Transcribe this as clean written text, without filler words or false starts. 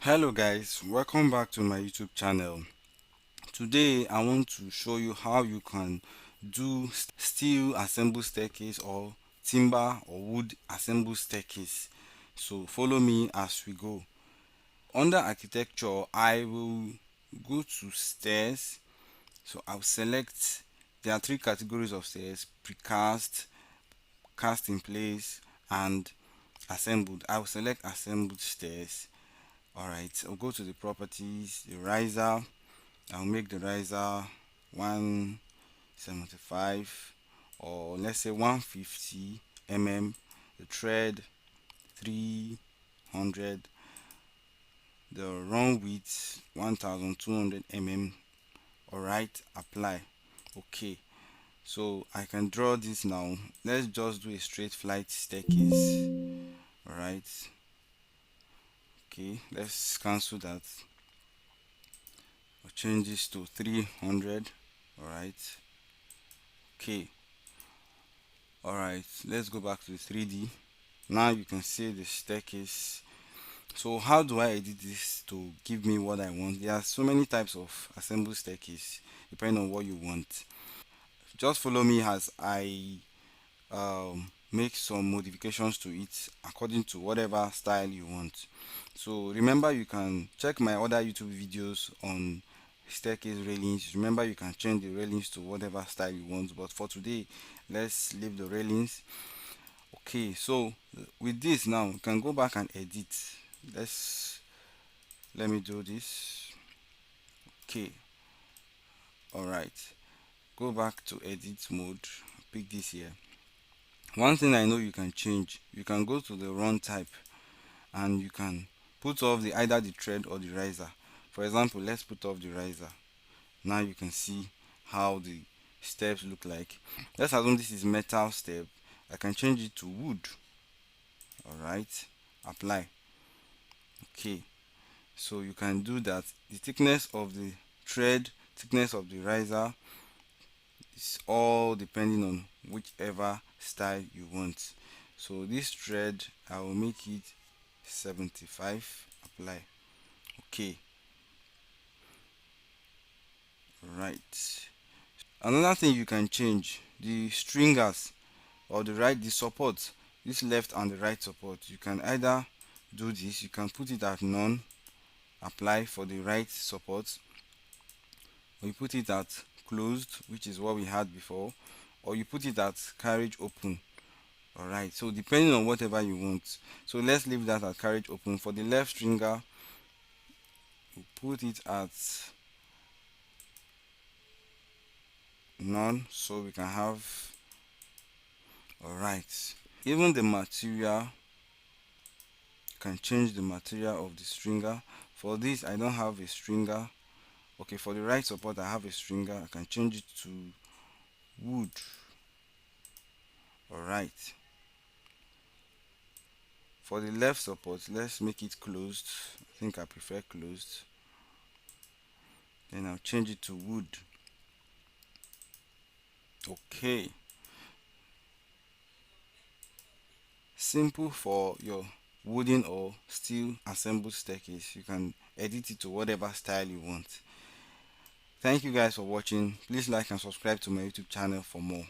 Hello guys, welcome back to my YouTube channel. Today I want to show you how you can do steel assemble staircase or timber or wood assemble staircase. So follow me as we go. Under architecture, I will go to stairs. So I'll select, there are three categories of stairs: precast, cast in place, and assembled. I will select assembled stairs. Alright, I'll go to the properties, the riser. I'll make the riser 175, or let's say 150 mm, the tread 300, the run width 1200 mm. Alright, apply. Okay, so I can draw this now. Let's just do a straight flight staircase. Alright, okay, let's cancel that. I'll change this to 300. Alright, okay. Alright, let's go back to the 3D. Now you can see the staircase. So how do I edit this to give me what I want? There are so many types of assemble staircase depending on what you want. Just follow me as I make some modifications to it according to whatever style you want. So remember, you can check my other YouTube videos on staircase railings. Remember, you can change the railings to whatever style you want, but for today let's leave the railings. Okay, so with this now you can go back and edit. Let me do this. Okay, all right, go back to edit mode, pick this here. One thing I know you can change, you can go to the run type and you can put off the either the tread or the riser. For example, let's put off the riser. Now you can see how the steps look like. Let's assume this is metal step. I can change it to wood. Alright, apply. Okay, so you can do that. The thickness of the tread, thickness of the riser is all depending on whichever style you want. So this tread, I will make it 75. Apply. Okay, right. Another thing you can change, the stringers or the support, this left and the right support. You can either do this, you can put it at none, apply for the right support, or you put it at closed, which is what we had before, or you put it at carriage open. Alright, so depending on whatever you want. So let's leave that at carriage open. For the left stringer, we put it at none, so we can have. Alright, even the material, can change the material of the stringer. For this I don't have a stringer. Okay, for the right support I have a stringer. I can change it to wood. Alright, for the left support, let's make it closed. I think I prefer closed. Then I'll change it to wood. Okay, simple for your wooden or steel assembled staircase. You can edit it to whatever style you want. Thank you guys for watching. Please like and subscribe to my YouTube channel for more.